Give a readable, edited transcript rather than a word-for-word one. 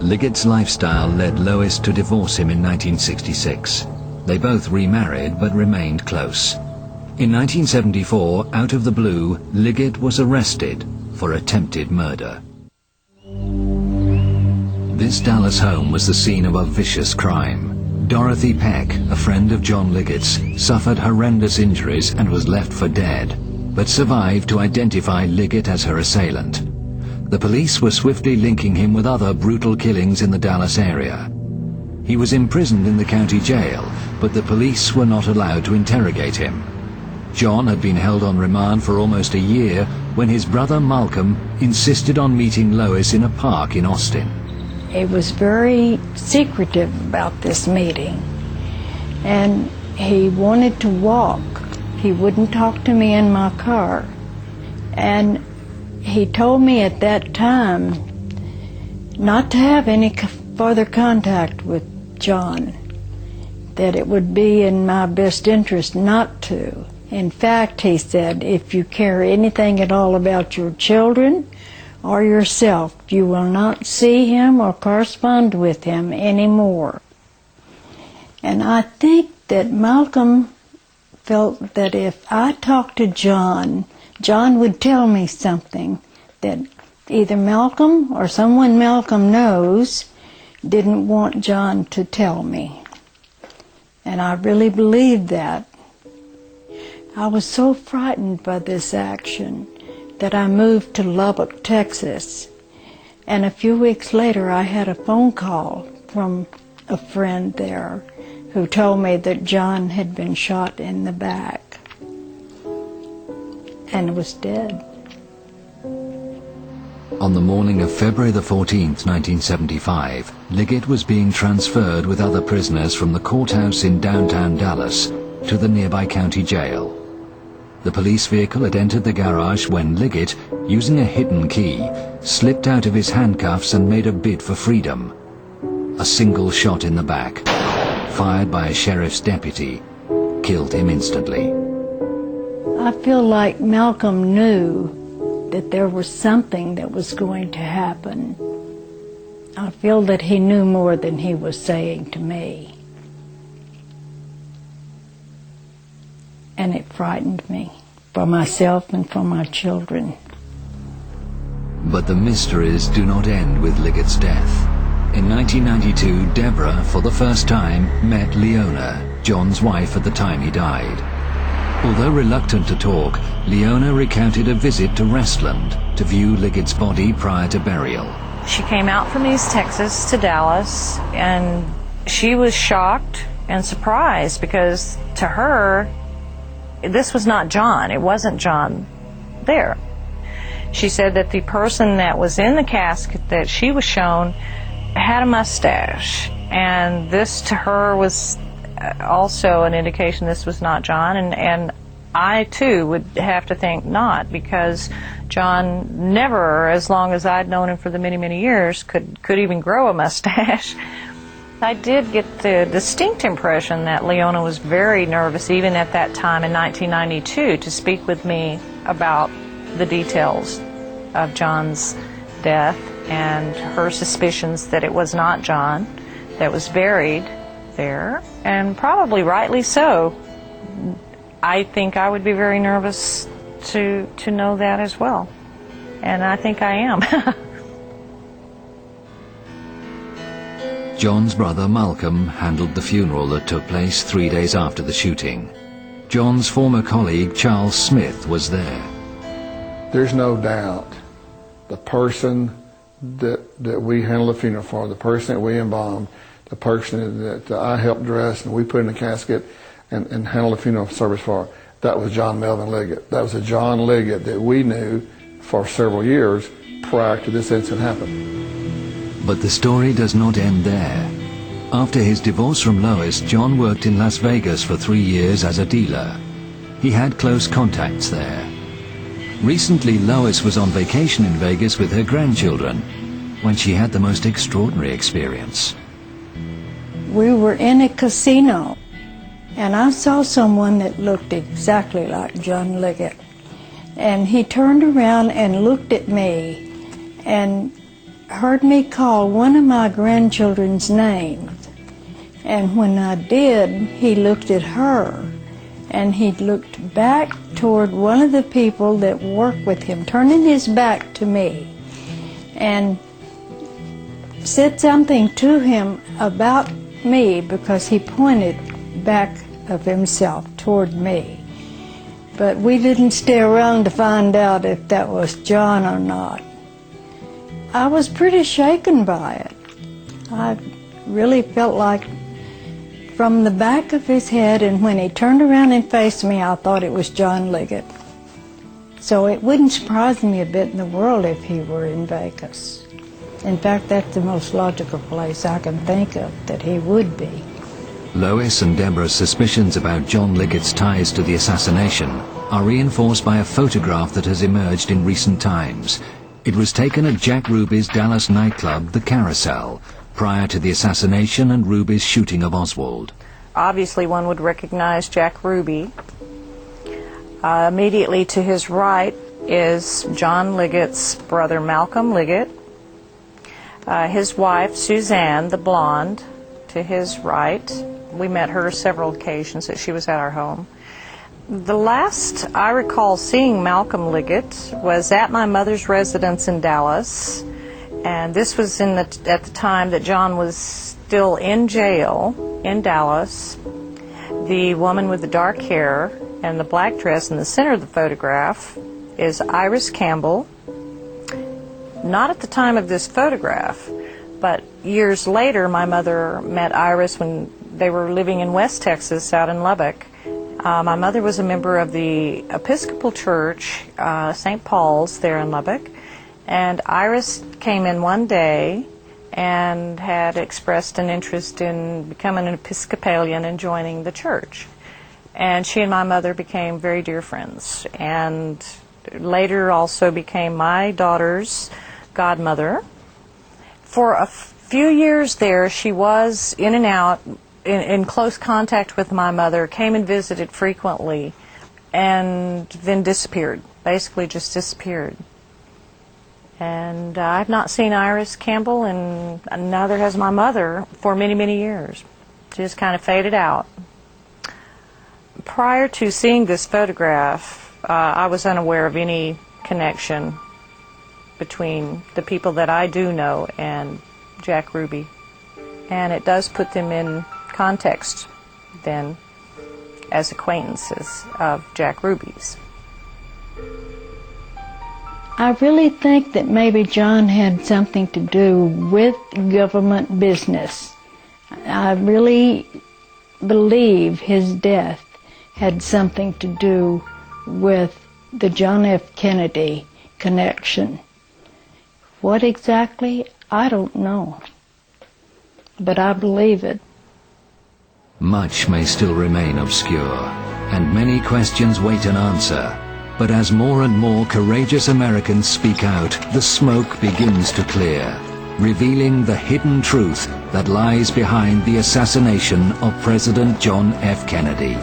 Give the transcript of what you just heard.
Liggett's lifestyle led Lois to divorce him in 1966. They both remarried but remained close. In 1974, out of the blue, Liggett was arrested for attempted murder. This Dallas home was the scene of a vicious crime. Dorothy Peck, a friend of John Liggett's, suffered horrendous injuries and was left for dead, but survived to identify Liggett as her assailant. The police were swiftly linking him with other brutal killings in the Dallas area. He was imprisoned in the county jail, but the police were not allowed to interrogate him. John had been held on remand for almost a year when his brother Malcolm insisted on meeting Lois in a park in Austin. He was very secretive about this meeting, and he wanted to walk. He wouldn't talk to me in my car. And he told me at that time not to have any further contact with John, that it would be in my best interest not to. In fact, he said, if you care anything at all about your children or yourself, you will not see him or correspond with him anymore. And I think that Malcolm felt that if I talked to John, John would tell me something that either Malcolm or someone Malcolm knows didn't want John to tell me. And I really believed that. I was so frightened by this action that I moved to Lubbock, Texas. And a few weeks later I had a phone call from a friend there who told me that John had been shot in the back and was dead. On the morning of February the 14th, 1975, Liggett was being transferred with other prisoners from the courthouse in downtown Dallas to the nearby county jail. The police vehicle had entered the garage when Liggett, using a hidden key, slipped out of his handcuffs and made a bid for freedom. A single shot in the back, fired by a sheriff's deputy, killed him instantly. I feel like Malcolm knew that there was something that was going to happen. I feel that he knew more than he was saying to me. And it frightened me, for myself and for my children. But the mysteries do not end with Liggett's death. In 1992, Deborah, for the first time, met Leona, John's wife at the time he died. Although reluctant to talk, Leona recounted a visit to Restland to view Liggett's body prior to burial. She came out from East Texas to Dallas, and she was shocked and surprised because to her, this was not John. It wasn't John there. She said that the person that was in the casket that she was shown had a mustache, and this to her was also an indication this was not John, and I too would have to think not, because John never, as long as I'd known him for the many years, could even grow a mustache. I did get the distinct impression that Leona was very nervous even at that time in 1992 to speak with me about the details of John's death and her suspicions that it was not John that was buried there, and probably rightly so. I think I would be very nervous to know that as well, and I think I am. John's brother Malcolm handled the funeral that took place 3 days after the shooting. John's former colleague Charles Smith was there. There's no doubt the person that we handled the funeral for, the person that we embalmed, the person that I helped dress and we put in the casket and handled the funeral service for, that was John Melvin Liggett. That was a John Liggett that we knew for several years prior to this incident happening. But the story does not end there. After his divorce from Lois, John worked in Las Vegas for 3 years as a dealer. He had close contacts there. Recently, Lois was on vacation in Vegas with her grandchildren when she had the most extraordinary experience. We were in a casino, and I saw someone that looked exactly like John Liggett. And he turned around and looked at me, and heard me call one of my grandchildren's names. And when I did, he looked at her, and he looked back toward one of the people that worked with him, turning his back to me, and said something to him about me because he pointed back of himself toward me. But we didn't stay around to find out if that was John or not. I was pretty shaken by it. I really felt like from the back of his head, and when he turned around and faced me, I thought it was John Liggett. So it wouldn't surprise me a bit in the world if he were in Vegas. In fact, that's the most logical place I can think of that he would be. Lois and Deborah's suspicions about John Liggett's ties to the assassination are reinforced by a photograph that has emerged in recent times. It was taken at Jack Ruby's Dallas nightclub, The Carousel, prior to the assassination and Ruby's shooting of Oswald. Obviously, one would recognize Jack Ruby. Immediately to his right is John Liggett's brother, Malcolm Liggett. His wife, Suzanne, the blonde, to his right. We met her several occasions that she was at our home. The last I recall seeing Malcolm Liggett was at my mother's residence in Dallas, and this was at the time that John was still in jail in Dallas. The woman with the dark hair and the black dress in the center of the photograph is Iris Campbell. Not at the time of this photograph, but years later my mother met Iris when they were living in West Texas out in Lubbock. My mother was a member of the Episcopal Church, St. Paul's there in Lubbock, and Iris came in one day and had expressed an interest in becoming an Episcopalian and joining the church. And she and my mother became very dear friends, and later also became my daughter's godmother. For a few years there, she was in and out, in close contact with my mother, came and visited frequently, and then disappeared, basically just disappeared. And I've not seen Iris Campbell, and neither has my mother, for many, many years. She just kind of faded out. Prior to seeing this photograph, I was unaware of any connection between the people that I do know and Jack Ruby. And it does put them in context then as acquaintances of Jack Ruby's. I really think that maybe John had something to do with government business. I really believe his death had something to do with the John F. Kennedy connection. What exactly, I don't know, but I believe it. Much may still remain obscure, and many questions wait an answer. But as more and more courageous Americans speak out, the smoke begins to clear, revealing the hidden truth that lies behind the assassination of President John F. Kennedy.